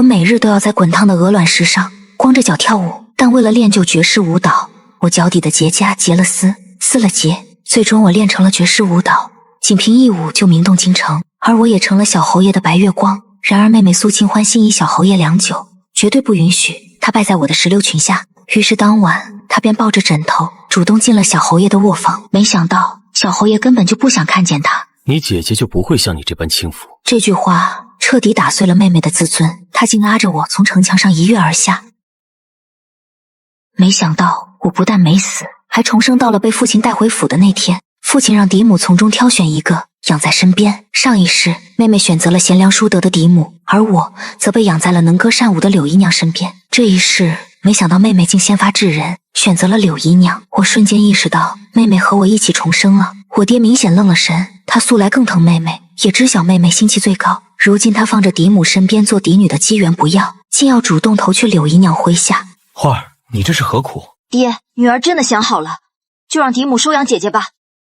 我每日都要在滚烫的鹅卵石上光着脚跳舞，但为了练就绝世舞蹈，我脚底的结痂结了丝，撕了结，最终我练成了绝世舞蹈，仅凭一舞就名动京城，而我也成了小侯爷的白月光。然而妹妹苏清欢心仪小侯爷良久，绝对不允许他败在我的石榴裙下。于是当晚，他便抱着枕头主动进了小侯爷的卧房。没想到小侯爷根本就不想看见他。你姐姐就不会像你这般轻浮。这句话彻底打碎了妹妹的自尊，她竟拉着我从城墙上一跃而下。没想到我不但没死，还重生到了被父亲带回府的那天。父亲让嫡母从中挑选一个养在身边。上一世妹妹选择了贤良淑德的嫡母，而我则被养在了能歌善舞的柳姨娘身边。这一世没想到妹妹竟先发制人，选择了柳姨娘。我瞬间意识到妹妹和我一起重生了。我爹明显愣了神，他素来更疼妹妹，也知晓妹妹心气最高，如今他放着嫡母身边做嫡女的机缘不要，竟要主动投去柳姨娘麾下。花儿，你这是何苦？爹，女儿真的想好了，就让嫡母收养姐姐吧。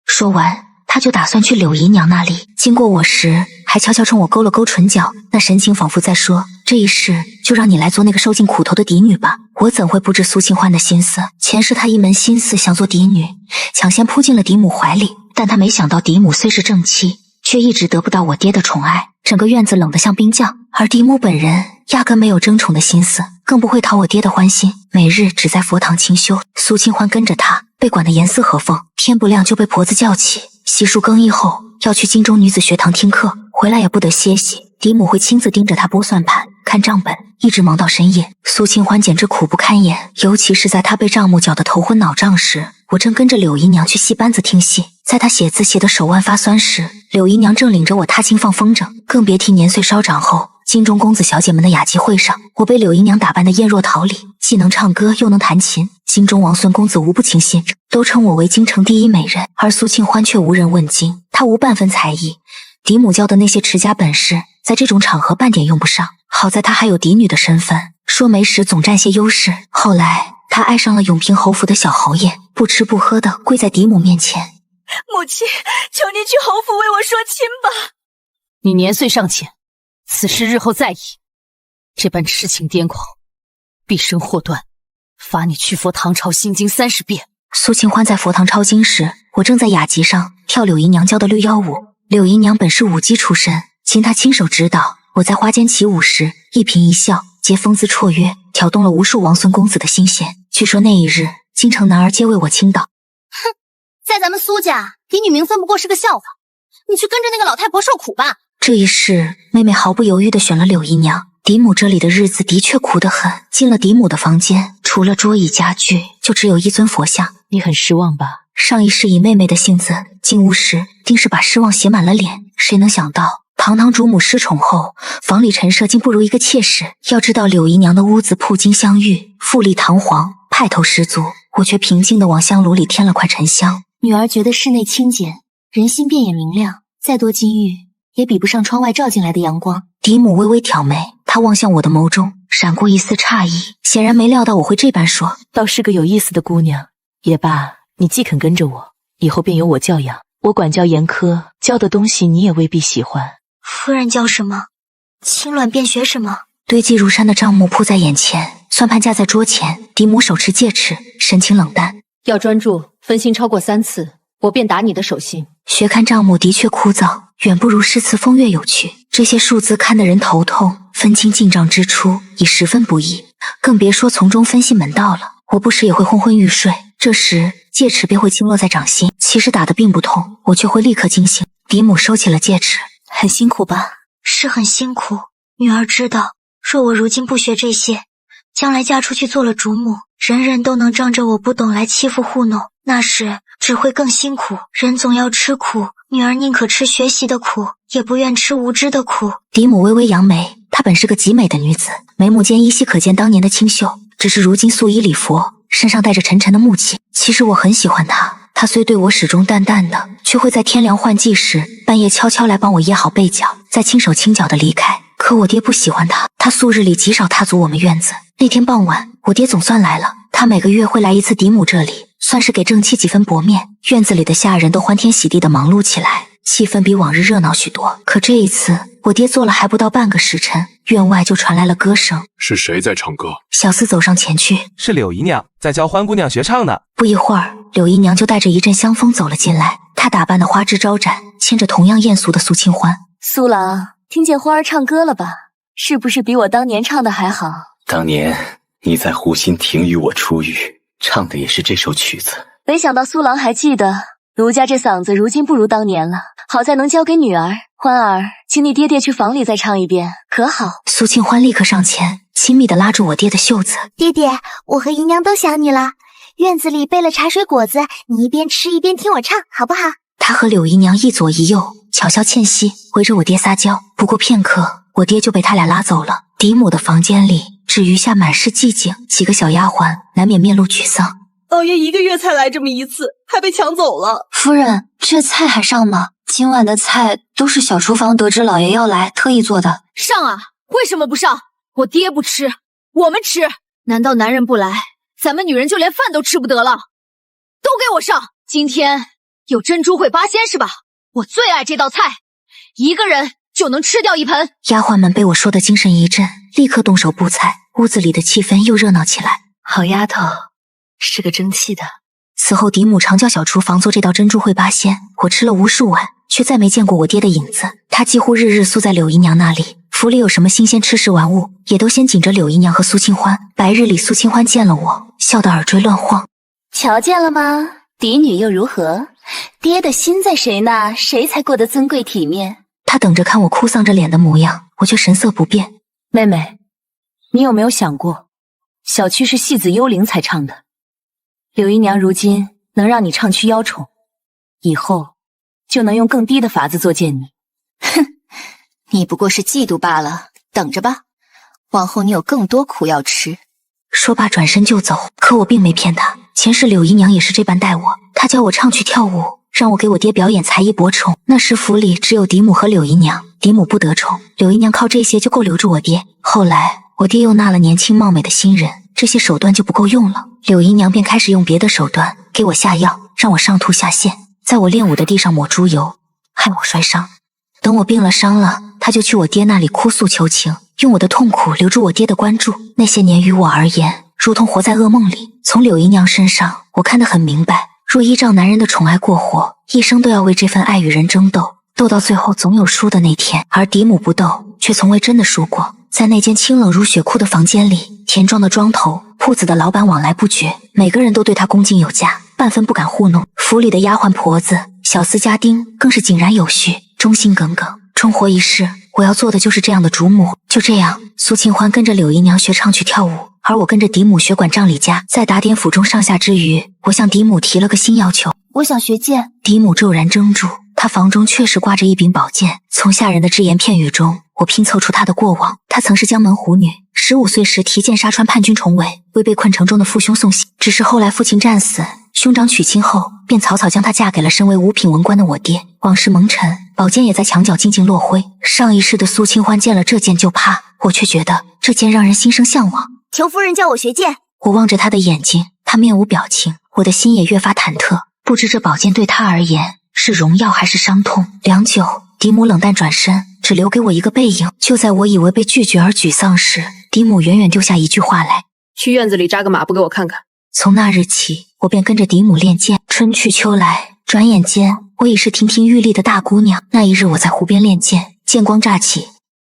说完，他就打算去柳姨娘那里。经过我时，还悄悄冲我勾了勾唇角，那神情仿佛在说：这一世就让你来做那个受尽苦头的嫡女吧。我怎会不知苏清欢的心思？前世他一门心思想做嫡女，抢先扑进了嫡母怀里，但他没想到嫡母虽是正妻，却一直得不到我爹的宠爱，整个院子冷得像冰窖。而嫡母本人压根没有争宠的心思，更不会讨我爹的欢心，每日只在佛堂清修。苏清欢跟着他，被管得严丝合缝，天不亮就被婆子叫起，洗漱更衣后要去京中女子学堂听课，回来也不得歇息，嫡母会亲自盯着他拨算盘、看账本，一直忙到深夜。苏清欢简直苦不堪言，尤其是在他被账目搅得头昏脑胀时，我正跟着柳姨娘去戏班子听戏，在他写字写得手腕发酸时，柳姨娘正领着我踏青放风筝，更别提年岁稍长后京中公子小姐们的雅集会上，我被柳姨娘打扮得艳若桃李，既能唱歌又能弹琴，京中王孙公子无不倾心，都称我为京城第一美人。而苏清欢却无人问津，她无半分才艺，嫡母教的那些持家本事在这种场合半点用不上。好在她还有嫡女的身份，说媒时总占些优势。后来她爱上了永平侯府的小侯爷，不吃不喝的跪在嫡母面前：母亲，求您去侯府为我说亲吧。你年岁尚浅，此事日后再议。这般痴情癫狂，毕生祸端，罚你去佛堂抄心经30遍。苏清欢在佛堂抄经时，我正在雅集上跳柳姨娘教的绿腰舞。柳姨娘本是舞姬出身，请她亲手指导。我在花间起舞时，一颦一笑皆风姿绰约，挑动了无数王孙公子的心弦。据说那一日，京城男儿皆为我倾倒。哼，在咱们苏家，嫡女名分不过是个笑话，你去跟着那个老太婆受苦吧。这一世，妹妹毫不犹豫地选了柳姨娘。嫡母这里的日子的确苦得很。进了嫡母的房间，除了桌椅家具，就只有一尊佛像。你很失望吧？上一世以妹妹的性子进屋时，定是把失望写满了脸。谁能想到，堂堂主母失宠后，房里陈设竟不如一个妾室。要知道柳姨娘的屋子铺金镶玉，富丽堂皇，派头十足，我却平静地往香炉里添了块沉香。女儿觉得室内清简，人心便也明亮，再多金玉也比不上窗外照进来的阳光。嫡母微微挑眉，她望向我的眸中闪过一丝诧异，显然没料到我会这般说。倒是个有意思的姑娘。也罢，你既肯跟着我，以后便由我教养。我管教严苛，教的东西你也未必喜欢。夫人教什么，亲卵便学什么。堆积如山的账目铺在眼前，算盘架在桌前，嫡母手持戒尺，神情冷淡。要专注，分心超过3次，我便打你的手心。学看账目的确枯燥，远不如诗词风月有趣。这些数字看得人头痛，分清进账支出已十分不易，更别说从中分析门道了。我不时也会昏昏欲睡，这时戒尺便会轻落在掌心，其实打得并不痛，我却会立刻惊醒。嫡母收起了戒尺。很辛苦吧？是很辛苦，女儿知道，若我如今不学这些，将来嫁出去做了主母，人人都能仗着我不懂来欺负糊弄，那时只会更辛苦。人总要吃苦，女儿宁可吃学习的苦，也不愿吃无知的苦。嫡母微微扬眉，她本是个极美的女子，眉目间依稀可见当年的清秀，只是如今素衣礼佛，身上带着沉沉的木气。其实我很喜欢她，她虽对我始终淡淡的，却会在天凉换季时半夜悄悄来帮我掖好被角，再轻手轻脚的离开。可我爹不喜欢她，他素日里极少踏足我们院子。那天傍晚，我爹总算来了，他每个月会来一次嫡母这里，算是给正妻几分薄面。院子里的下人都欢天喜地的忙碌起来，气氛比往日热闹许多。可这一次，我爹做了还不到半个时辰，院外就传来了歌声。是谁在唱歌？小厮走上前去，是柳姨娘在教欢姑娘学唱呢。不一会儿，柳姨娘就带着一阵香风走了进来，她打扮的花枝招展，牵着同样艳俗的苏清欢。苏郎，听见花儿唱歌了吧？是不是比我当年唱的还好？当年你在湖心亭与我初遇，唱的也是这首曲子。没想到苏郎还记得，卢家这嗓子如今不如当年了，好在能交给女儿。欢儿，请你爹爹去房里再唱一遍，可好？苏清欢立刻上前，亲密地拉住我爹的袖子。爹爹，我和姨娘都想你了。院子里备了茶水果子，你一边吃一边听我唱，好不好？他和柳姨娘一左一右，巧笑倩兮，围着我爹撒娇。不过片刻，我爹就被他俩拉走了。嫡母的房间里只余下满是寂静，几个小丫鬟难免面露沮丧。老爷1个月才来这么一次，还被抢走了。夫人，这菜还上吗？今晚的菜都是小厨房得知老爷要来特意做的。上啊！为什么不上？我爹不吃，我们吃。难道男人不来，咱们女人就连饭都吃不得了？都给我上！今天有珍珠烩八仙是吧？我最爱这道菜，一个人就能吃掉一盆。丫鬟们被我说的精神一振，立刻动手布菜，屋子里的气氛又热闹起来。好丫头，是个争气的。此后嫡母常叫小厨房做这道珍珠烩八仙，我吃了无数碗，却再没见过我爹的影子。他几乎日日宿在柳姨娘那里，府里有什么新鲜吃食玩物，也都先紧着柳姨娘和苏清欢。白日里苏清欢见了我，笑得耳坠乱晃。瞧见了吗？嫡女又如何？爹的心在谁那，谁才过得尊贵体面。他等着看我哭丧着脸的模样，我却神色不变。妹妹，你有没有想过，小区是戏子幽灵才唱的，柳姨娘如今能让你唱曲妖宠，以后就能用更低的法子作践你。哼，你不过是嫉妒罢了，等着吧，往后你有更多苦要吃。说罢转身就走，可我并没骗他。前世柳姨娘也是这般待我，她教我唱曲跳舞，让我给我爹表演才艺博宠。那时府里只有嫡母和柳姨娘，嫡母不得宠，柳姨娘靠这些就够留住我爹。后来我爹又纳了年轻貌美的新人，这些手段就不够用了，柳姨娘便开始用别的手段给我下药，让我上吐下泻，在我练武的地上抹猪油，害我摔伤。等我病了伤了，她就去我爹那里哭诉求情，用我的痛苦留住我爹的关注。那些年于我而言，如同活在噩梦里。从柳姨娘身上，我看得很明白，若依照男人的宠爱过活，一生都要为这份爱与人争斗，斗到最后总有输的那天。而嫡母不斗，却从未真的输过。在那间清冷如雪库的房间里，田庄的庄头、铺子的老板往来不绝，每个人都对他恭敬有加，半分不敢糊弄。府里的丫鬟婆子、小厮家丁更是井然有序，忠心耿耿。终活一世，我要做的就是这样的主母。就这样，苏清欢跟着柳姨娘学唱曲跳舞，而我跟着嫡母学管账理家。在打点府中上下之余，我向嫡母提了个新要求，我想学剑。嫡母骤然怔住，她房中确实挂着一柄宝剑。从下人的只言片语中，我拼凑出她的过往。她曾是江门虎女，15岁时提剑杀穿叛军重围，为被困城中的父兄送行。只是后来父亲战死，兄长娶亲后，便草草将她嫁给了身为五品文官的我爹。往事蒙尘，宝剑也在墙角静静落灰。上一世的苏清欢见了这剑就怕，我却觉得这剑让人心生向往。求夫人教我学剑。我望着他的眼睛，他面无表情，我的心也越发忐忑，不知这宝剑对他而言是荣耀还是伤痛。良久，嫡母冷淡转身，只留给我一个背影。就在我以为被拒绝而沮丧时，嫡母远远丢下一句话来：去院子里扎个马步给我看看。从那日起，我便跟着嫡母练剑。春去秋来，转眼间我已是亭亭玉立的大姑娘。那一日我在湖边练剑，剑光乍起，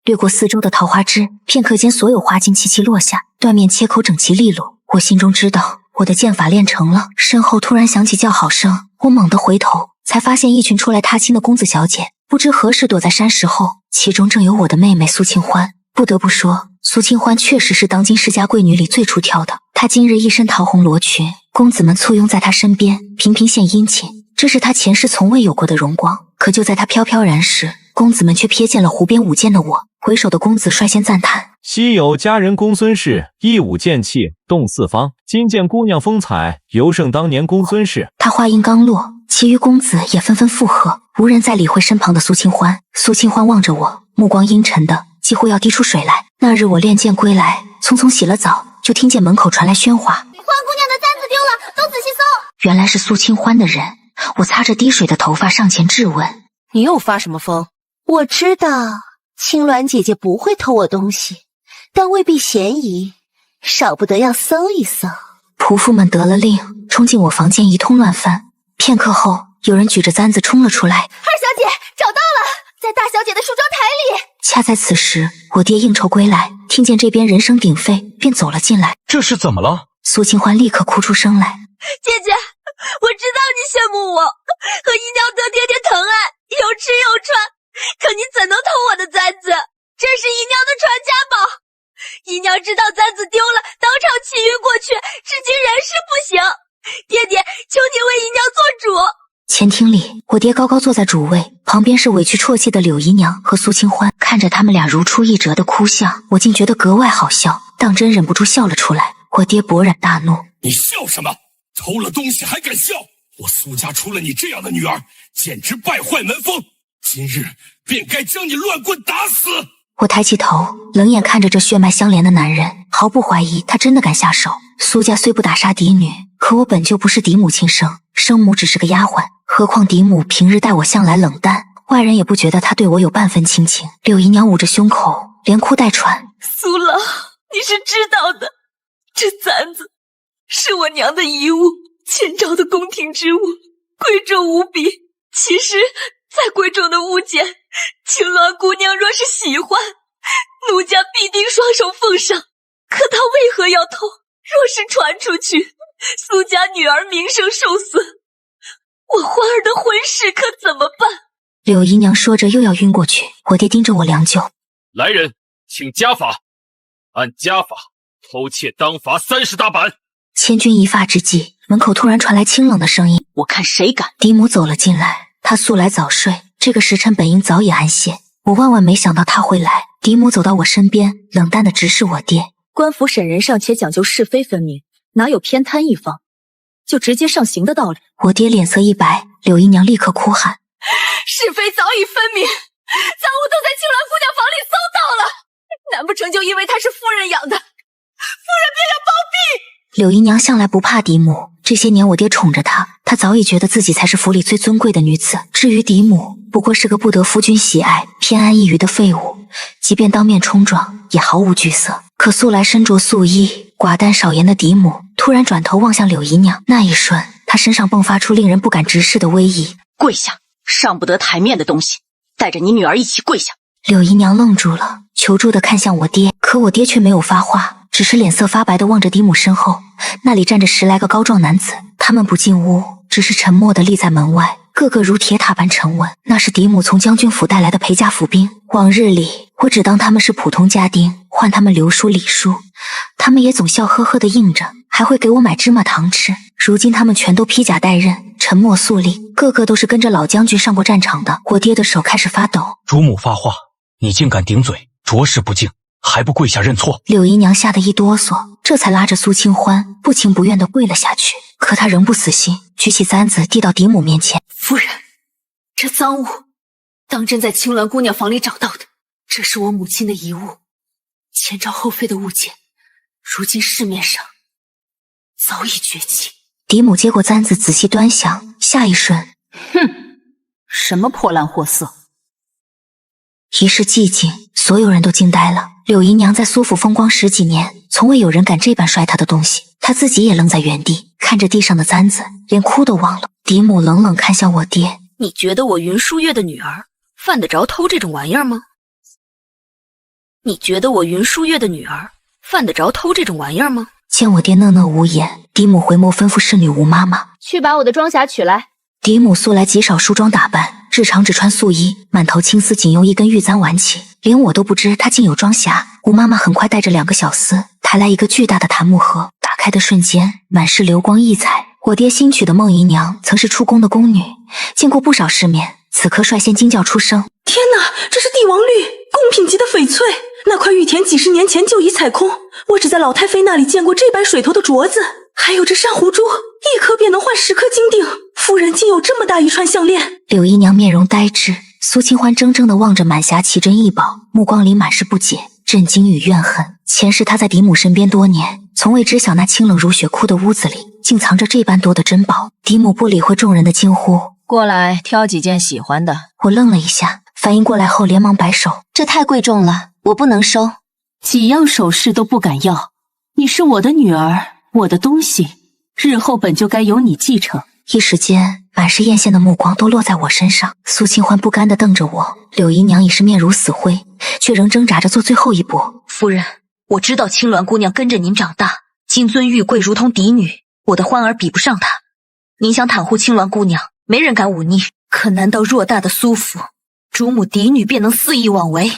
掠过四周的桃花枝，片刻间所有花茎齐齐落下，断面切口整齐利落。我心中知道我的剑法练成了，身后突然响起叫好声，我猛地回头，才发现一群出来踏青的公子小姐，不知何时躲在山石后，其中正有我的妹妹苏清欢。不得不说，苏清欢确实是当今世家贵女里最出挑的。她今日一身桃红罗裙，公子们簇拥在她身边，频频献殷勤，这是她前世从未有过的荣光。可就在她飘飘然时，公子们却瞥见了湖边舞剑的我。回首的公子率先赞叹：昔有佳人公孙氏，一舞剑气动四方，今见姑娘风采尤胜当年公孙氏。他话音刚落，其余公子也纷纷附和，无人再理会身旁的苏清欢。苏清欢望着我，目光阴沉的几乎要滴出水来。那日我练剑归来，匆匆洗了澡，就听见门口传来喧哗。欢姑娘的簪子丢了，都仔细搜。原来是苏清欢的人。我擦着滴水的头发上前质问：你又发什么疯？我知道，青鸾姐姐不会偷我东西，但未必嫌疑，少不得要搜一搜。仆妇们得了令，冲进我房间一通乱翻。片刻后，有人举着簪子冲了出来。二小姐找到了，在大小姐的梳妆台里。恰在此时，我爹应酬归来，听见这边人声鼎沸，便走了进来。这是怎么了？苏清欢立刻哭出声来。姐姐，我知道你羡慕我，和姨娘得爹爹疼爱，有吃有穿，可你怎能偷我的簪子？这是姨娘的传家宝。姨娘知道簪子丢了，当场气晕过去，至今人事不省。爹爹，求你为姨娘做主。前厅里，我爹高高坐在主位，旁边是委屈啜泣的柳姨娘和苏清欢。看着他们俩如出一辙的哭相，我竟觉得格外好笑，当真忍不住笑了出来。我爹勃然大怒：你笑什么？偷了东西还敢笑？我苏家出了你这样的女儿，简直败坏门风！今日便该将你乱棍打死！我抬起头，冷眼看着这血脉相连的男人，毫不怀疑他真的敢下手。苏家虽不打杀嫡女，可我本就不是嫡母亲生，生母只是个丫鬟。何况嫡母平日待我向来冷淡，外人也不觉得她对我有半分亲情。柳姨娘捂着胸口，连哭带喘：苏老，你是知道的，这簪子是我娘的遗物，前朝的宫廷之物，贵重无比。其实再贵重的物件，青鸾姑娘若是喜欢，奴家必定双手奉上。可她为何要偷？若是传出去，苏家女儿名声受损，我欢儿的婚事可怎么办？柳姨娘说着又要晕过去，我爹盯着我良久。来人，请家法，按家法偷窃当罚30大板。千钧一发之际，门口突然传来清冷的声音：我看谁敢！嫡母走了进来，她素来早睡，这个时辰本应早已安歇。我万万没想到她会来。嫡母走到我身边，冷淡地直视我爹：官府审人尚且讲究是非分明，哪有偏袒一方就直接上刑的道理？我爹脸色一白，柳姨娘立刻哭喊：是非早已分明，赃物都在青鸾姑娘房里搜到了，难不成就因为她是夫人养的，夫人便要包庇？柳姨娘向来不怕嫡母，这些年我爹宠着她，她早已觉得自己才是府里最尊贵的女子。至于嫡母，不过是个不得夫君喜爱、偏安一隅的废物，即便当面冲撞，也毫无惧色。可素来身着素衣、寡淡少言的嫡母，突然转头望向柳姨娘，那一瞬，她身上迸发出令人不敢直视的威仪。跪下！上不得台面的东西，带着你女儿一起跪下！柳姨娘愣住了，求助地看向我爹，可我爹却没有发话，只是脸色发白地望着嫡母身后，那里站着10来个高壮男子，他们不进屋，只是沉默地立在门外，个个如铁塔般沉稳。那是嫡母从将军府带来的陪嫁府兵，往日里我只当他们是普通家丁，换他们留书理书，他们也总笑呵呵地应着，还会给我买芝麻糖吃。如今他们全都披甲戴刃，沉默肃立，个个都是跟着老将军上过战场的。我爹的手开始发抖。主母发话，你竟敢顶嘴，着实不敬，还不跪下认错？柳姨娘吓得一哆嗦，这才拉着苏清欢不情不愿地跪了下去。可她仍不死心，举起簪子递到嫡母面前：夫人，这赃物当真在青鸾姑娘房里找到的，这是我母亲的遗物，前朝后妃的物件，如今市面上早已绝迹。嫡母接过簪子仔细端详，下一瞬，哼，什么破烂货色！一世寂静，所有人都惊呆了。柳姨娘在苏府风光10几年，从未有人敢这般摔她的东西，她自己也愣在原地，看着地上的簪子，连哭都忘了。嫡母冷冷看向我爹：你觉得我云舒月的女儿犯得着偷这种玩意儿吗？你觉得我云舒月的女儿犯得着偷这种玩意儿吗？见我爹讷讷无言，嫡母回眸吩咐侍女吴妈妈：去把我的妆匣取来。嫡母素来极少梳妆打扮，日常只穿素衣，满头青丝仅用一根玉簪挽起，连我都不知她竟有妆匣。吴妈妈很快带着2个小厮抬来一个巨大的檀木盒，打开的瞬间满是流光溢彩。我爹新娶的孟姨娘曾是出宫的宫女，见过不少世面，此刻率先惊叫出声：天哪，这是帝王绿，贡品级的翡翠！那块玉田几10年前就已采空，我只在老太妃那里见过这般水头的镯子，还有这珊瑚珠，1颗便能换10颗金锭。夫人竟有这么大一串项链！柳姨娘面容呆滞，苏清欢怔怔地望着满匣奇珍异宝，目光里满是不解、震惊与怨恨。前世她在嫡母身边多年，从未知晓那清冷如雪窟的屋子里竟藏着这般多的珍宝。嫡母不理会众人的惊呼：过来挑几件喜欢的。我愣了一下，反应过来后连忙摆手：“这太贵重了，我不能收。几样首饰都不敢要，你是我的女儿，我的东西，日后本就该由你继承。”一时间，满是艳羡的目光都落在我身上。苏清欢不甘地瞪着我，柳姨娘已是面如死灰，却仍挣扎着做最后一步。夫人，我知道青鸾姑娘跟着您长大，金尊玉贵如同嫡女，我的欢儿比不上她。您想袒护青鸾姑娘，没人敢忤逆。可难道偌大的苏府，主母嫡女便能肆意妄为？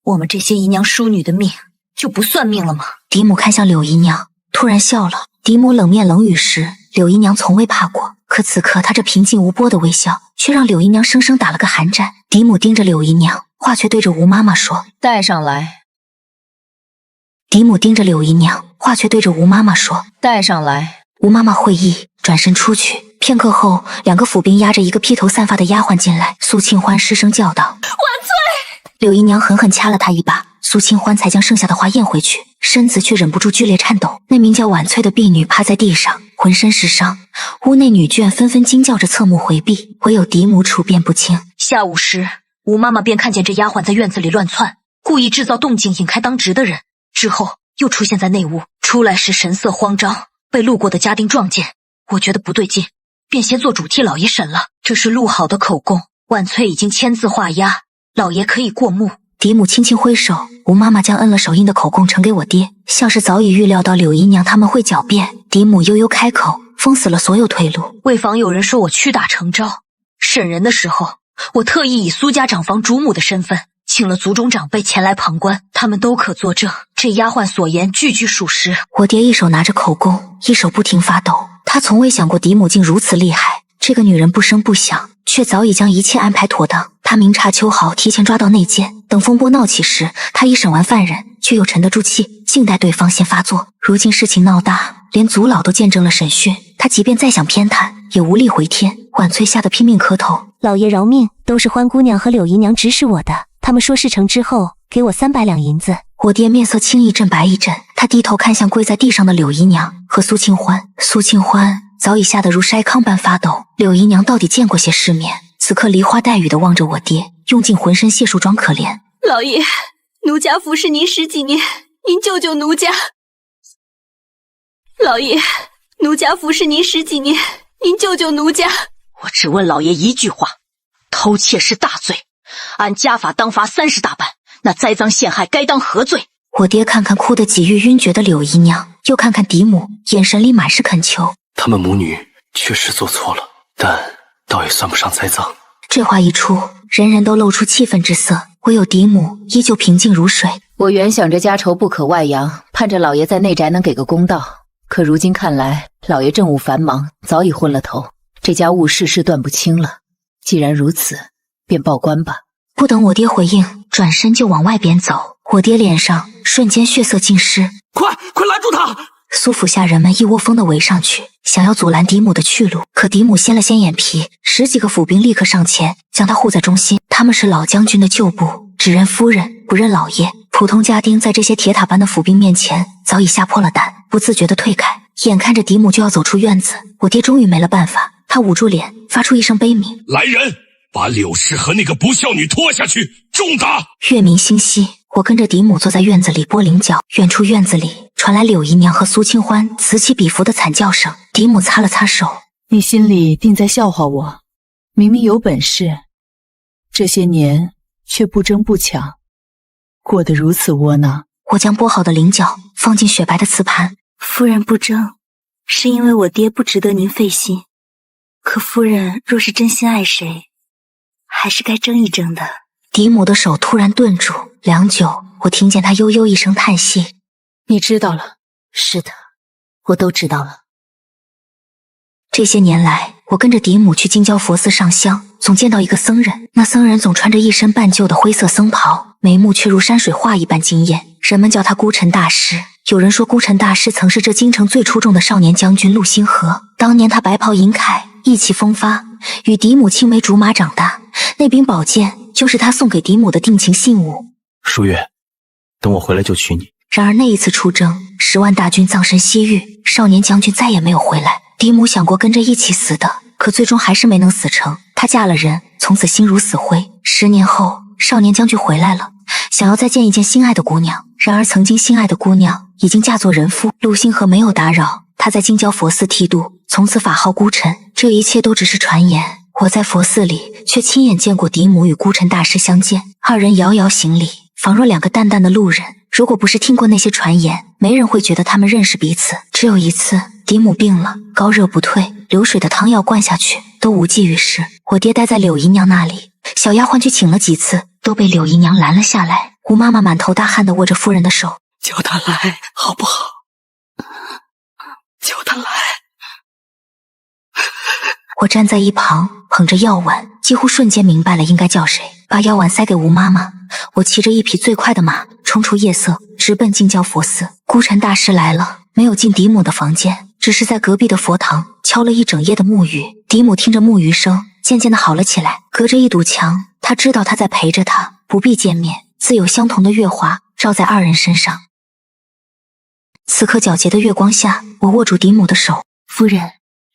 我们这些姨娘淑女的命就不算命了吗？嫡母看向柳姨娘，突然笑了。嫡母冷面冷语时，柳姨娘从未怕过，可此刻她这平静无波的微笑，却让柳姨娘生生打了个寒战。嫡母盯着柳姨娘，话却对着吴妈妈说：“带上来。”嫡母盯着柳姨娘，话却对着吴妈妈说：“带上来。”吴妈妈会意，转身出去。片刻后，2个府兵押着一个披头散发的丫鬟进来。苏清欢失声叫道：“婉翠！”柳姨娘狠狠掐了她一把，苏清欢才将剩下的话咽回去，身子却忍不住剧烈颤抖。那名叫婉翠的婢女趴在地上，浑身是伤。屋内女眷纷纷惊叫着侧目回避，唯有嫡母处变不惊。下午时，吴妈妈便看见这丫鬟在院子里乱窜，故意制造动静引开当值的人，之后又出现在内屋。出来时神色慌张，被路过的家丁撞见。我觉得不对劲，便先做主替老爷审了。这是录好的口供，婉翠已经签字画押，老爷可以过目。嫡母轻轻挥手，吴妈妈将摁了手印的口供呈给我爹，像是早已预料到柳姨娘他们会狡辩。嫡母悠悠开口，封死了所有退路。为防有人说我屈打成招，审人的时候，我特意以苏家长房主母的身份，请了族中长辈前来旁观，他们都可作证，这丫鬟所言句句属实。我爹一手拿着口供，一手不停发抖。他从未想过嫡母竟如此厉害，这个女人不声不响，却早已将一切安排妥当。他明察秋毫，提前抓到内奸，等风波闹起时，他已审完犯人，却又沉得住气，静待对方先发作。如今事情闹大，连族老都见证了审讯，他即便再想偏袒，也无力回天。婉翠吓得拼命磕头：“老爷饶命，都是欢姑娘和柳姨娘指使我的，他们说事成之后给我300两银子。”我爹面色青一阵白一阵，他低头看向跪在地上的柳姨娘和苏清欢。苏清欢早已吓得如筛糠般发抖，柳姨娘到底见过些世面，此刻梨花带雨地望着我爹，用尽浑身解数装可怜：“老爷，奴家服侍您10几年，您救救奴家。老爷，奴家服侍您10几年，您救救奴家。”我只问老爷一句话，偷窃是大罪，按家法当罚30大板，那栽赃陷害该当何罪？我爹看看哭得几欲晕厥的柳姨娘，又看看嫡母，眼神里满是恳求。他们母女确实做错了，但倒也算不上栽赃。这话一出，人人都露出气愤之色，唯有嫡母依旧平静如水。我原想着家仇不可外扬，盼着老爷在内宅能给个公道，可如今看来，老爷政务繁忙，早已昏了头，这家务事断不清了。既然如此，便报官吧。不等我爹回应，转身就往外边走。我爹脸上瞬间血色尽失，快拦住他！苏府下人们一窝蜂地围上去，想要阻拦嫡母的去路。可嫡母掀了掀眼皮，10几个府兵立刻上前，将她护在中心。他们是老将军的旧部，只认夫人，不认老爷。普通家丁在这些铁塔般的府兵面前，早已吓破了胆，不自觉地退开。眼看着嫡母就要走出院子，我爹终于没了办法，他捂住脸，发出一声悲鸣：“来人，把柳氏和那个不孝女拖下去，重打！”月明星稀，我跟着嫡母坐在院子里拨菱角。远处院子里传来柳姨娘和苏清欢此起彼伏的惨叫声。嫡母擦了擦手：“你心里定在笑话我，明明有本事，这些年却不争不抢，过得如此窝囊。”我将剥好的菱角放进雪白的瓷盘。夫人不争，是因为我爹不值得您费心。可夫人若是真心爱谁，还是该争一争的。嫡母的手突然顿住，良久，我听见她悠悠一声叹息：“你知道了？”“是的，我都知道了。”这些年来，我跟着嫡母去京郊佛寺上香，总见到一个僧人。那僧人总穿着一身半旧的灰色僧袍，眉目却如山水画一般惊艳。人们叫他孤臣大师。有人说孤臣大师曾是这京城最出众的少年将军陆星河。当年他白袍银铠，意气风发，与嫡母青梅竹马长大。那柄宝剑就是他送给嫡母的定情信物。舒月，等我回来就娶你。然而那一次出征，10万大军葬身西域，少年将军再也没有回来。嫡母想过跟着一起死的，可最终还是没能死成。她嫁了人，从此心如死灰。10年后，少年将军回来了，想要再见一见心爱的姑娘。然而曾经心爱的姑娘已经嫁作人妇。陆星河没有打扰，他在京郊佛寺剃度，从此法号孤尘。这一切都只是传言。我在佛寺里却亲眼见过嫡母与孤尘大师相见，二人遥遥行礼，仿若两个淡淡的路人。如果不是听过那些传言，没人会觉得他们认识彼此。只有一次，嫡母病了，高热不退，流水的汤药灌下去都无济于事。我爹待在柳姨娘那里，小丫鬟去请了几次，都被柳姨娘拦了下来。吴妈妈满头大汗地握着夫人的手，叫她来好不好？叫她来。我站在一旁捧着药碗，几乎瞬间明白了应该叫谁，把药碗塞给吴妈妈。我骑着一匹最快的马，冲出夜色，直奔京郊佛寺。孤尘大师来了，没有进嫡母的房间，只是在隔壁的佛堂敲了一整夜的木鱼。嫡母听着木鱼声，渐渐的好了起来。隔着一堵墙，他知道他在陪着他，不必见面，自有相同的月华照在二人身上。此刻皎洁的月光下，我握住嫡母的手。夫人，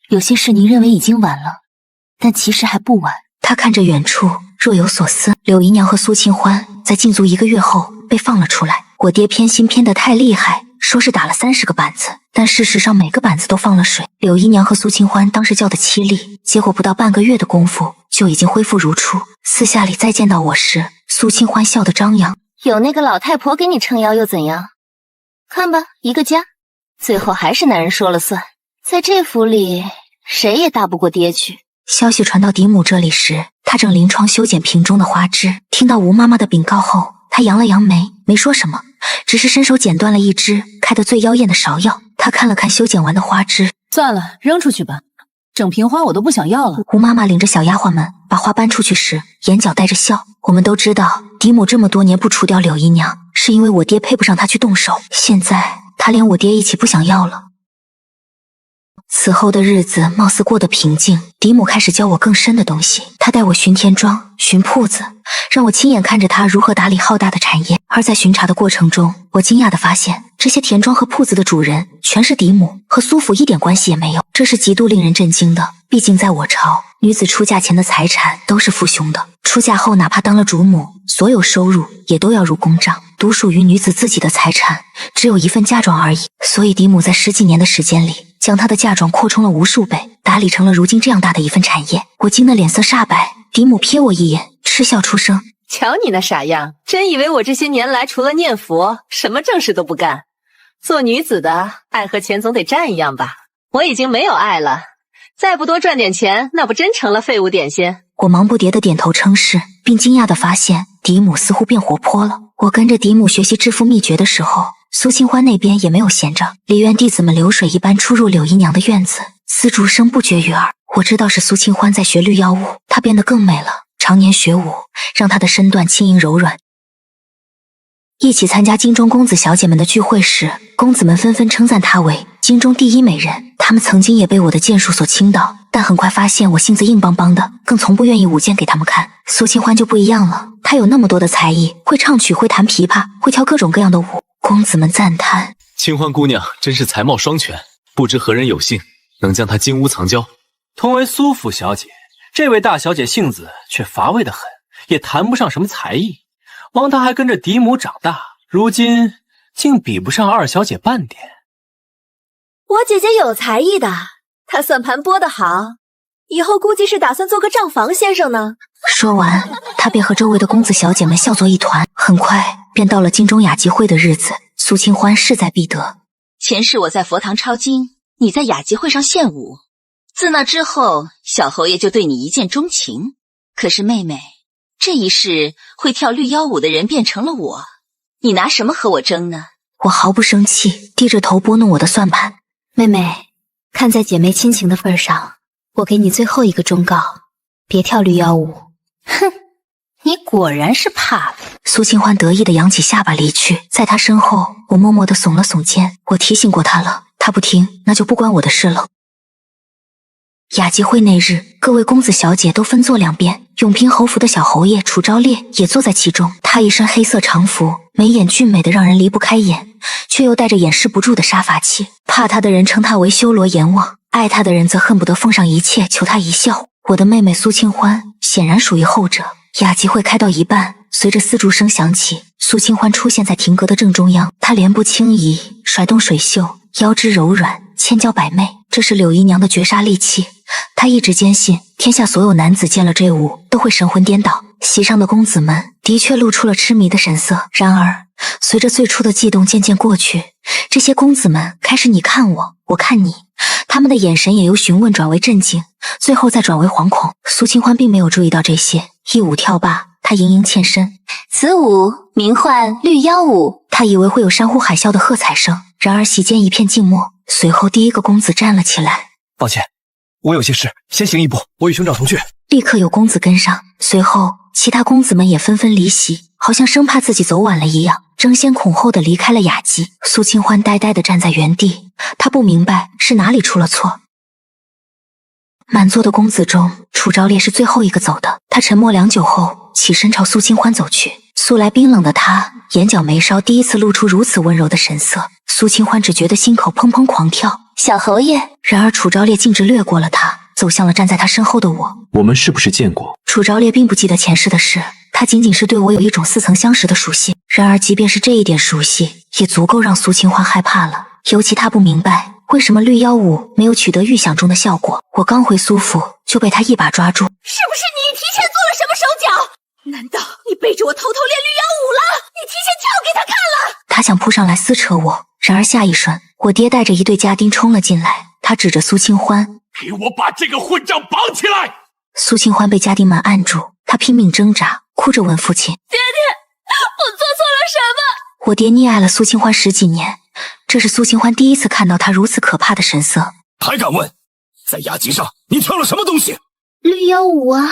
有些事您认为已经晚了，但其实还不晚。他看着远处，若有所思。柳姨娘和苏清欢在禁足1个月后被放了出来。我爹偏心偏得太厉害，说是打了30个板子，但事实上每个板子都放了水。柳姨娘和苏清欢当时叫得凄厉，结果不到半个月的功夫就已经恢复如初。私下里再见到我时，苏清欢笑得张扬，有那个老太婆给你撑腰又怎样？看吧，一个家，最后还是男人说了算。在这府里，谁也大不过爹去。消息传到嫡母这里时，她正临床修剪瓶中的花枝。听到吴妈妈的禀告后，她扬了扬眉，没说什么，只是伸手剪断了一支开得最妖艳的芍药。她看了看修剪完的花枝，算了，扔出去吧，整瓶花我都不想要了。吴妈妈领着小丫鬟们把花搬出去时，眼角带着笑。我们都知道，嫡母这么多年不除掉柳姨娘，是因为我爹配不上她去动手。现在她连我爹一起不想要了。此后的日子貌似过得平静，嫡母开始教我更深的东西。她带我巡田庄、巡铺子，让我亲眼看着她如何打理浩大的产业。而在巡查的过程中，我惊讶地发现，这些田庄和铺子的主人全是嫡母，和苏府一点关系也没有。这是极度令人震惊的。毕竟在我朝，女子出嫁前的财产都是父兄的，出嫁后哪怕当了主母，所有收入也都要入公账，独属于女子自己的财产只有1份嫁妆而已。所以嫡母在10几年的时间里，将她的嫁妆扩充了无数倍，打理成了如今这样大的一份产业。我惊得脸色煞白，嫡母瞥我一眼，嗤笑出声：瞧你那傻样，真以为我这些年来除了念佛，什么正事都不干？做女子的，爱和钱总得占一样吧？我已经没有爱了，再不多赚点钱，那不真成了废物点心？我忙不迭地点头称是，并惊讶地发现嫡母似乎变活泼了。我跟着嫡母学习致富秘诀的时候，苏清欢那边也没有闲着，梨园弟子们流水一般出入柳姨娘的院子，丝竹声不绝于耳。我知道是苏清欢在学绿妖舞，她变得更美了，常年学舞让她的身段轻盈柔软。一起参加京中公子小姐们的聚会时，公子们纷纷称赞她为京中第一美人。他们曾经也被我的剑术所倾倒，但很快发现我性子硬邦邦的，更从不愿意舞剑给他们看。苏清欢就不一样了，她有那么多的才艺，会唱曲，会弹琵琶，会跳各种各样的舞。公子们赞叹：清欢姑娘真是才貌双全，不知何人有幸能将她金屋藏娇。同为苏府小姐，这位大小姐性子却乏味得很，也谈不上什么才艺。望她还跟着嫡母长大，如今竟比不上二小姐半点。我姐姐有才艺的，她算盘拨得好，以后估计是打算做个账房先生呢。说完，她便和周围的公子小姐们笑作一团。很快便到了京中雅集会的日子，苏清欢势在必得。前世我在佛堂抄经，你在雅集会上献舞，自那之后，小侯爷就对你一见钟情。可是妹妹，这一世会跳绿妖舞的人变成了我，你拿什么和我争呢？我毫不生气，低着头拨弄我的算盘。妹妹，看在姐妹亲情的份上，我给你最后一个忠告，别跳绿妖舞。哼，你果然是怕了。苏清欢得意地扬起下巴离去，在她身后，我默默地耸了耸肩。我提醒过她了，她不听，那就不关我的事了。雅集会那日，各位公子小姐都分坐两边，永平侯府的小侯爷楚昭烈也坐在其中。他一身黑色长服，眉眼俊美的让人离不开眼，却又带着掩饰不住的杀伐气。怕他的人称他为修罗阎王。爱他的人则恨不得奉上一切求他一笑。我的妹妹苏清欢显然属于后者。雅集会开到一半，随着丝竹声响起，苏清欢出现在亭阁的正中央。她莲步轻移，甩动水袖，腰肢柔软，千娇百媚，这是柳姨娘的绝杀利器。她一直坚信，天下所有男子见了这舞都会神魂颠倒。席上的公子们的确露出了痴迷的神色，然而随着最初的悸动渐渐过去，这些公子们开始你看我，我看你，他们的眼神也由询问转为震惊，最后再转为惶恐。苏清欢并没有注意到这些，一舞跳罢，她盈盈欠身。此舞名唤绿妖舞。她以为会有山呼海啸的喝彩声，然而席间一片静默。随后第一个公子站了起来。抱歉，我有些事，先行一步，我与兄长同去。立刻有公子跟上，随后其他公子们也纷纷离席，好像生怕自己走晚了一样，争先恐后的离开了雅集。苏清欢呆呆的站在原地，她不明白是哪里出了错。满座的公子中，楚昭烈是最后一个走的。他沉默良久后，起身朝苏清欢走去。素来冰冷的他，眼角眉梢第一次露出如此温柔的神色。苏清欢只觉得心口砰砰狂跳。小侯爷，然而楚昭烈径直掠过了他，走向了站在他身后的我。我们是不是见过？楚昭烈并不记得前世的事，他仅仅是对我有一种似曾相识的熟悉。然而即便是这一点熟悉，也足够让苏清欢害怕了。尤其他不明白为什么绿妖舞没有取得预想中的效果。我刚回苏府就被他一把抓住。是不是你提前做了什么手脚？难道你背着我偷偷练绿妖舞了？你提前跳给他看了？他想扑上来撕扯我，然而下一瞬，我爹带着一队家丁冲了进来。他指着苏清欢，给我把这个混账绑起来！苏清欢被家丁们按住，他拼命挣扎，哭着问父亲：爹爹，我做错了什么？我爹溺爱了苏清欢10几年，这是苏清欢第一次看到他如此可怕的神色。还敢问，在雅集上你跳了什么东西？绿妖舞啊！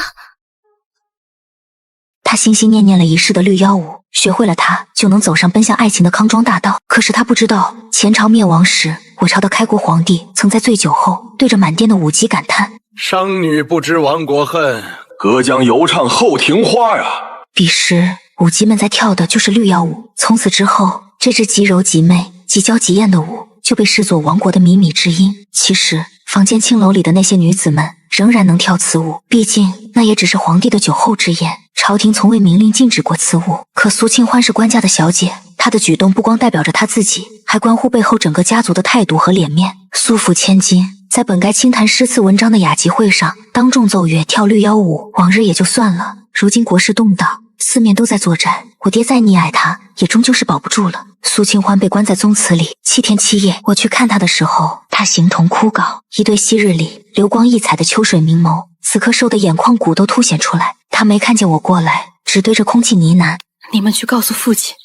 他心心念念了一世的绿妖舞，学会了它就能走上奔向爱情的康庄大道。可是他不知道，前朝灭亡时，我朝的开国皇帝曾在醉酒后对着满殿的舞姬感叹：商女不知亡国恨，隔江犹唱后庭花呀！彼时舞姬们在跳的就是绿妖舞。从此之后，这支极柔极媚、极娇极艳的舞就被视作亡国的靡靡之音。其实房间青楼里的那些女子们仍然能跳此舞，毕竟那也只是皇帝的酒后之言，朝廷从未明令禁止过此舞。可苏清欢是官家的小姐，她的举动不光代表着她自己，还关乎背后整个家族的态度和脸面。苏府千金在本该轻谈诗词文章的雅集会上当众奏乐跳绿妖舞，往日也就算了，如今国事动荡，四面都在作战，我爹再溺爱她也终究是保不住了。苏清欢被关在宗祠里7天7夜，我去看她的时候，她形同枯槁，一对昔日里流光溢彩的秋水明眸此刻瘦的眼眶骨都凸显出来。她没看见我过来，只对着空气呢喃：你们去告诉父亲，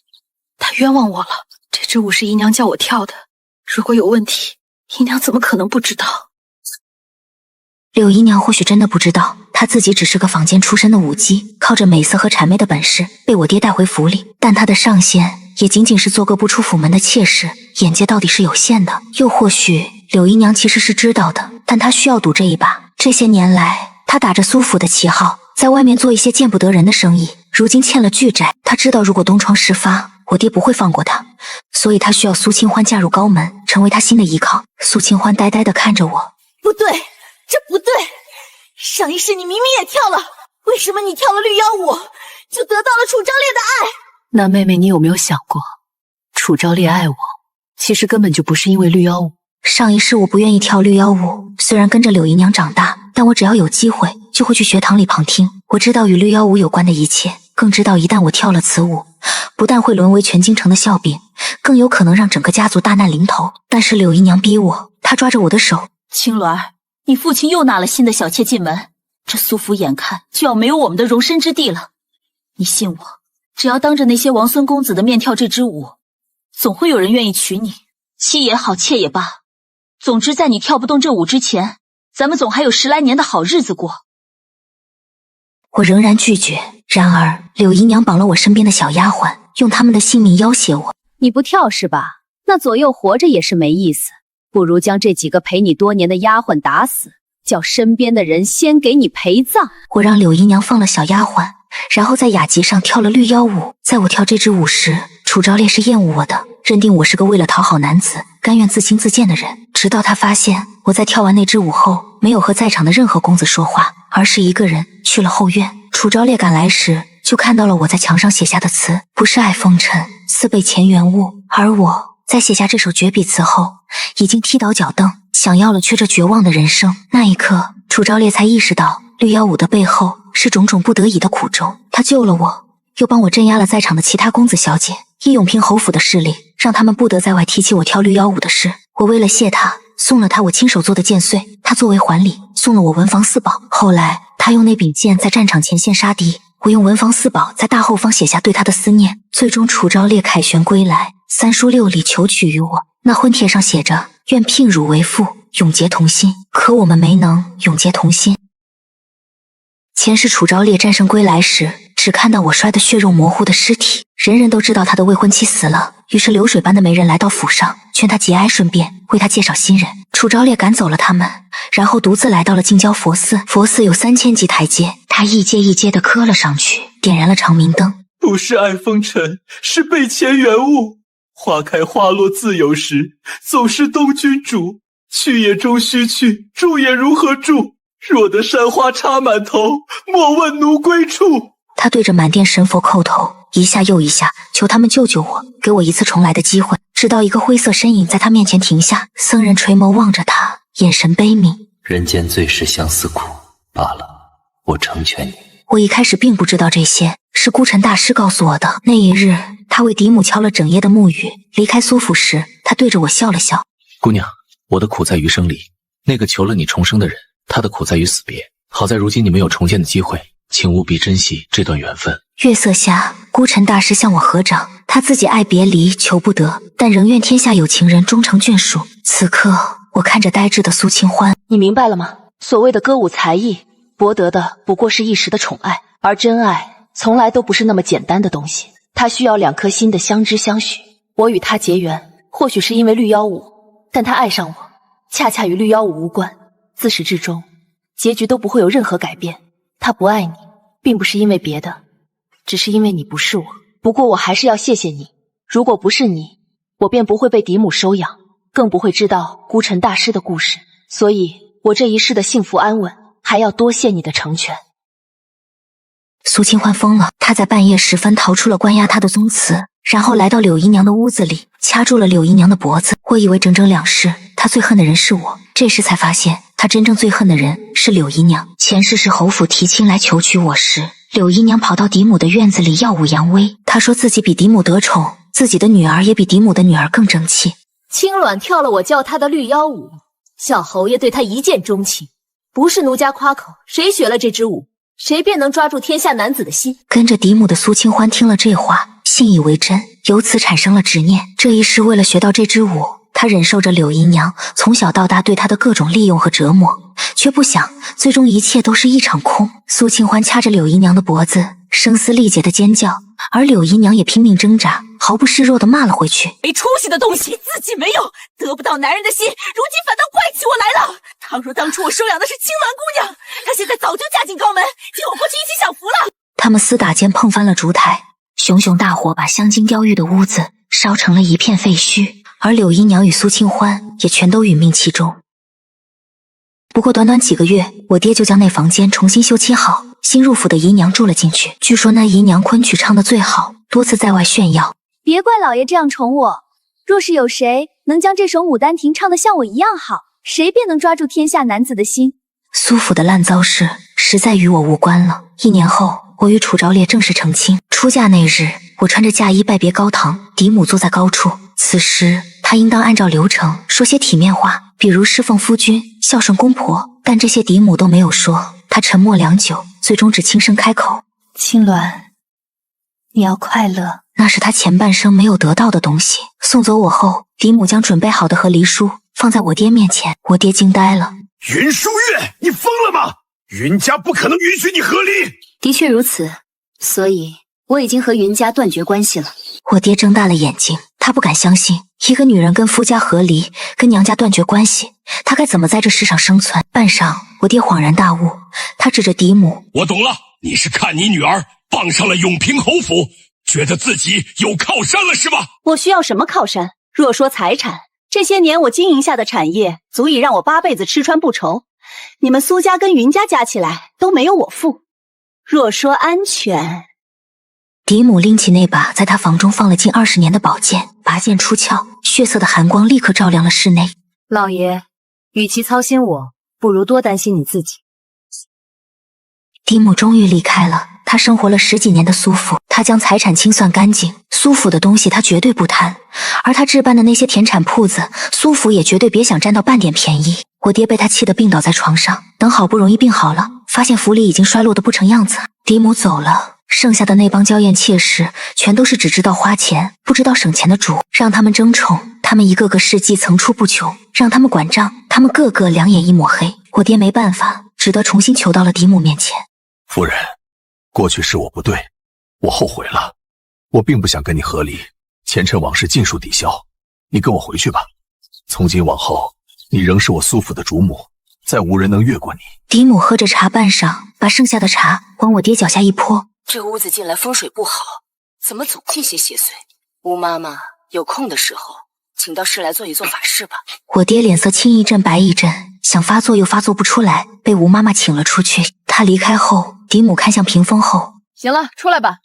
他冤枉我了，这支舞是姨娘叫我跳的，如果有问题，姨娘怎么可能不知道？柳姨娘或许真的不知道，她自己只是个坊间出身的舞姬，靠着美色和谄媚的本事被我爹带回府里，但她的上限也仅仅是做个不出府门的妾室，眼界到底是有限的。又或许柳姨娘其实是知道的，但她需要赌这一把。这些年来，她打着苏府的旗号，在外面做一些见不得人的生意，如今欠了巨债。她知道如果东窗事发，我爹不会放过她，所以她需要苏清欢嫁入高门，成为她新的依靠。苏清欢呆呆地看着我，不对，这不对，上一世你明明也跳了，为什么你跳了绿妖舞就得到了楚昭烈的爱？那妹妹，你有没有想过，楚昭烈爱我，其实根本就不是因为绿妖舞。上一世我不愿意跳绿妖舞，虽然跟着柳姨娘长大，但我只要有机会就会去学堂里旁听。我知道与绿妖舞有关的一切，更知道一旦我跳了此舞，不但会沦为全京城的笑柄，更有可能让整个家族大难临头。但是柳姨娘逼我，她抓着我的手：青鸾儿，你父亲又纳了新的小妾进门，这苏府眼看就要没有我们的容身之地了。你信我，只要当着那些王孙公子的面跳这支舞，总会有人愿意娶你。妻也好，妾也罢，总之在你跳不动这舞之前，咱们总还有10来年的好日子过。我仍然拒绝，然而柳姨娘绑了我身边的小丫鬟，用他们的性命要挟我。你不跳是吧？那左右活着也是没意思，不如将这几个陪你多年的丫鬟打死，叫身边的人先给你陪葬。我让柳姨娘放了小丫鬟，然后在雅集上跳了绿妖舞。在我跳这支舞时，楚昭烈是厌恶我的，认定我是个为了讨好男子甘愿自轻自贱的人。直到他发现我在跳完那支舞后，没有和在场的任何公子说话，而是一个人去了后院。楚昭烈赶来时，就看到了我在墙上写下的词：不是爱风尘，似被钱缘误。而我在写下这首绝笔词后，已经踢倒脚凳，想要了却这绝望的人生。那一刻，楚昭烈才意识到绿妖舞的背后是种种不得已的苦衷。他救了我，又帮我镇压了在场的其他公子小姐，以永平侯府的势力，让他们不得在外提起我跳绿妖舞的事。我为了谢他，送了他我亲手做的剑穗，他作为还礼，送了我文房四宝。后来他用那柄剑在战场前线杀敌，我用文房四宝在大后方写下对他的思念。最终楚昭烈凯旋归来，3书6礼求娶于我。那婚帖上写着愿聘汝为妇，永结同心。可我们没能永结同心。前世楚昭烈战胜归来时，只看到我摔得血肉模糊的尸体，人人都知道他的未婚妻死了。于是流水般的媒人来到府上，劝他节哀顺变，为他介绍新人。楚昭烈赶走了他们，然后独自来到了静郊佛寺。佛寺有3000级台阶，他一阶一阶地磕了上去，点燃了长明灯。不是爱风尘，是被钱缘误。花开花落自有时，总是东君主。去也终须去，住也如何住？若得山花插满头，莫问奴归处。他对着满殿神佛叩头，一下又一下，求他们救救我，给我一次重来的机会。直到一个灰色身影在他面前停下，僧人垂眸望着他，眼神悲悯。人间最是相思苦，罢了，我成全你。我一开始并不知道这些，是孤臣大师告诉我的。那一日，他为嫡母敲了整夜的木鱼，离开苏府时，他对着我笑了笑。姑娘，我的苦在余生里，那个求了你重生的人，他的苦在于死别。好在如今你们有重见的机会，请务必珍惜这段缘分。月色下，孤臣大师向我合掌，他自己爱别离，求不得，但仍愿天下有情人终成眷属。此刻，我看着呆滞的苏清欢，你明白了吗？所谓的歌舞才艺，博得的不过是一时的宠爱，而真爱从来都不是那么简单的东西，它需要2颗心的相知相许。我与他结缘，或许是因为绿妖舞，但他爱上我，恰恰与绿妖舞无关。自始至终，结局都不会有任何改变。他不爱你，并不是因为别的，只是因为你不是我。不过我还是要谢谢你，如果不是你，我便不会被嫡母收养，更不会知道孤臣大师的故事。所以我这一世的幸福安稳，还要多谢你的成全。苏清欢疯了，他在半夜时分逃出了关押他的宗祠，然后来到柳姨娘的屋子里，掐住了柳姨娘的脖子。我以为整整2世，他最恨的人是我，这时才发现他真正最恨的人是柳姨娘。前世是侯府提亲来求娶我时，柳姨娘跑到嫡母的院子里耀武扬威，她说自己比嫡母得宠，自己的女儿也比嫡母的女儿更争气。青鸾跳了我教她的绿妖舞，小侯爷对她一见钟情，不是奴家夸口，谁学了这支舞，谁便能抓住天下男子的心。跟着嫡母的苏清欢听了这话，信以为真，由此产生了执念。这一世为了学到这支舞，他忍受着柳姨娘从小到大对他的各种利用和折磨，却不想最终一切都是一场空。苏清欢掐着柳姨娘的脖子，声嘶力竭的尖叫，而柳姨娘也拼命挣扎，毫不示弱的骂了回去：没出息的东西，自己没有，得不到男人的心，如今反倒怪起我来了。倘若当初我收养的是青鸾姑娘，她现在早就嫁进高门，接我过去一起享福了。他们厮打间碰翻了烛台，熊熊大火把香金雕玉的屋子烧成了一片废墟，而柳姨娘与苏清欢也全都殒命其中。不过短短几个月，我爹就将那房间重新修葺好，新入府的姨娘住了进去。据说那姨娘昆曲唱得最好，多次在外炫耀。别怪老爷这样宠我，若是有谁能将这首《牡丹亭》唱得像我一样好，谁便能抓住天下男子的心。苏府的烂糟事实在与我无关了。1年后，我与楚昭烈正式成亲。出嫁那日，我穿着嫁衣拜别高堂，嫡母坐在高处。此时她应当按照流程说些体面话，比如侍奉夫君、孝顺公婆，但这些嫡母都没有说。她沉默良久，最终只轻声开口：青鸾，你要快乐。那是她前半生没有得到的东西。送走我后，嫡母将准备好的和离书放在我爹面前，我爹惊呆了。云舒月，你疯了吗？云家不可能允许你和离。的确如此，所以我已经和云家断绝关系了。我爹睁大了眼睛，他不敢相信一个女人跟夫家和离，跟娘家断绝关系，他该怎么在这世上生存？半晌，我爹恍然大悟，他指着嫡母：我懂了，你是看你女儿傍上了永平侯府，觉得自己有靠山了是吧？我需要什么靠山？若说财产，这些年我经营下的产业足以让我8辈子吃穿不愁，你们苏家跟云家加起来都没有我富。若说安全，嫡母拎起那把在他房中放了近20年的宝剑，拔剑出鞘，血色的寒光立刻照亮了室内。老爷，与其操心我，不如多担心你自己。嫡母终于离开了，她生活了10几年的苏府，她将财产清算干净，苏府的东西她绝对不贪，而她置办的那些田产铺子，苏府也绝对别想占到半点便宜。我爹被她气得病倒在床上，等好不容易病好了，发现府里已经衰落得不成样子。嫡母走了，剩下的那帮娇艳妾室，全都是只知道花钱不知道省钱的主，让他们争宠，他们一个个事迹层出不穷，让他们管账，他们个个两眼一抹黑。我爹没办法，只得重新求到了嫡母面前。夫人，过去是我不对，我后悔了。我并不想跟你和离，前尘往事尽数抵消。你跟我回去吧。从今往后，你仍是我苏府的主母，再无人能越过你。嫡母喝着茶半晌，把剩下的茶往我爹脚下一泼。这屋子近来风水不好，怎么总这些邪祟？吴妈妈有空的时候，请到市来做一做法事吧。我爹脸色青一阵白一阵，想发作又发作不出来，被吴妈妈请了出去。他离开后，嫡母看向屏风后，行了，出来吧。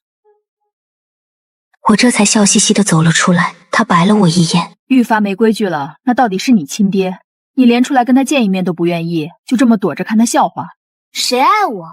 我这才笑嘻嘻地走了出来。他白了我一眼，愈发没规矩了，那到底是你亲爹？你连出来跟他见一面都不愿意，就这么躲着看他笑话？谁爱我？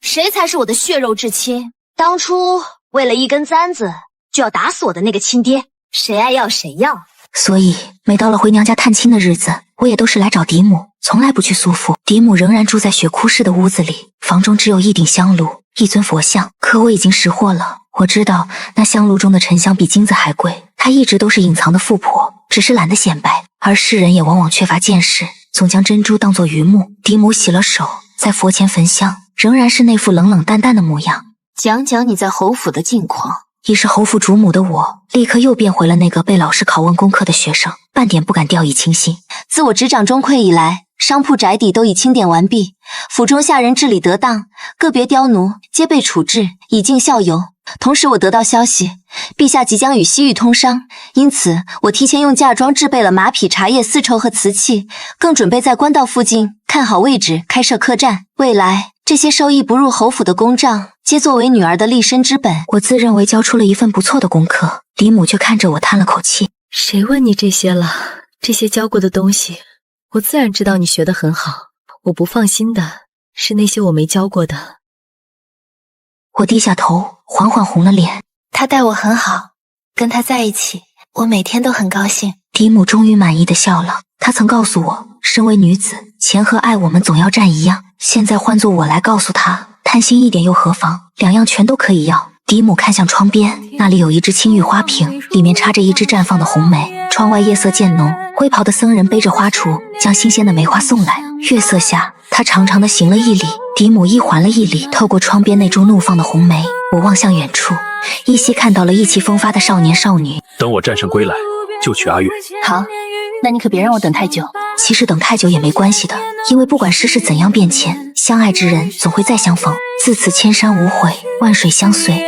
谁才是我的血肉至亲？当初为了一根簪子就要打死我的那个亲爹，谁爱要谁要。所以每到了回娘家探亲的日子，我也都是来找嫡母，从来不去苏府。嫡母仍然住在血窟式的屋子里，房中只有一顶香炉，一尊佛像。可我已经识货了，我知道那香炉中的沉香比金子还贵。她一直都是隐藏的富婆，只是懒得显摆。而世人也往往缺乏见识，总将珍珠当作榆木。嫡母洗了手，在佛前焚香，仍然是那副冷冷淡淡的模样。讲讲你在侯府的近况。已是侯府主母的我，立刻又变回了那个被老师拷问功课的学生，半点不敢掉以轻心。自我执掌钟馗以来，商铺宅邸都已清点完毕，府中下人治理得当，个别刁奴皆被处置，以儆效尤。同时我得到消息，陛下即将与西域通商，因此我提前用嫁妆制备了马匹、茶叶、丝绸和瓷器，更准备在官道附近看好位置开设客栈。未来这些收益不入侯府的公账，皆作为女儿的立身之本。我自认为交出了一份不错的功课，嫡母却看着我叹了口气。谁问你这些了？这些教过的东西，我自然知道你学得很好。我不放心的是那些我没教过的。我低下头，缓缓红了脸。他待我很好，跟他在一起，我每天都很高兴。嫡母终于满意的笑了。她曾告诉我，身为女子，钱和爱我们总要占一样。现在换作我来告诉她，贪心一点又何妨，两样全都可以要。嫡母看向窗边，那里有一只青玉花瓶，里面插着一支绽放的红梅。窗外夜色渐浓，灰袍的僧人背着花锄，将新鲜的梅花送来。月色下，他长长的行了一礼，嫡母亦还了一礼。透过窗边那株怒放的红梅，我望向远处，依稀看到了意气风发的少年少女。等我战胜归来，就娶阿月。好，那你可别让我等太久。其实等太久也没关系的，因为不管世事怎样变迁，相爱之人总会再相逢。自此千山无悔，万水相随。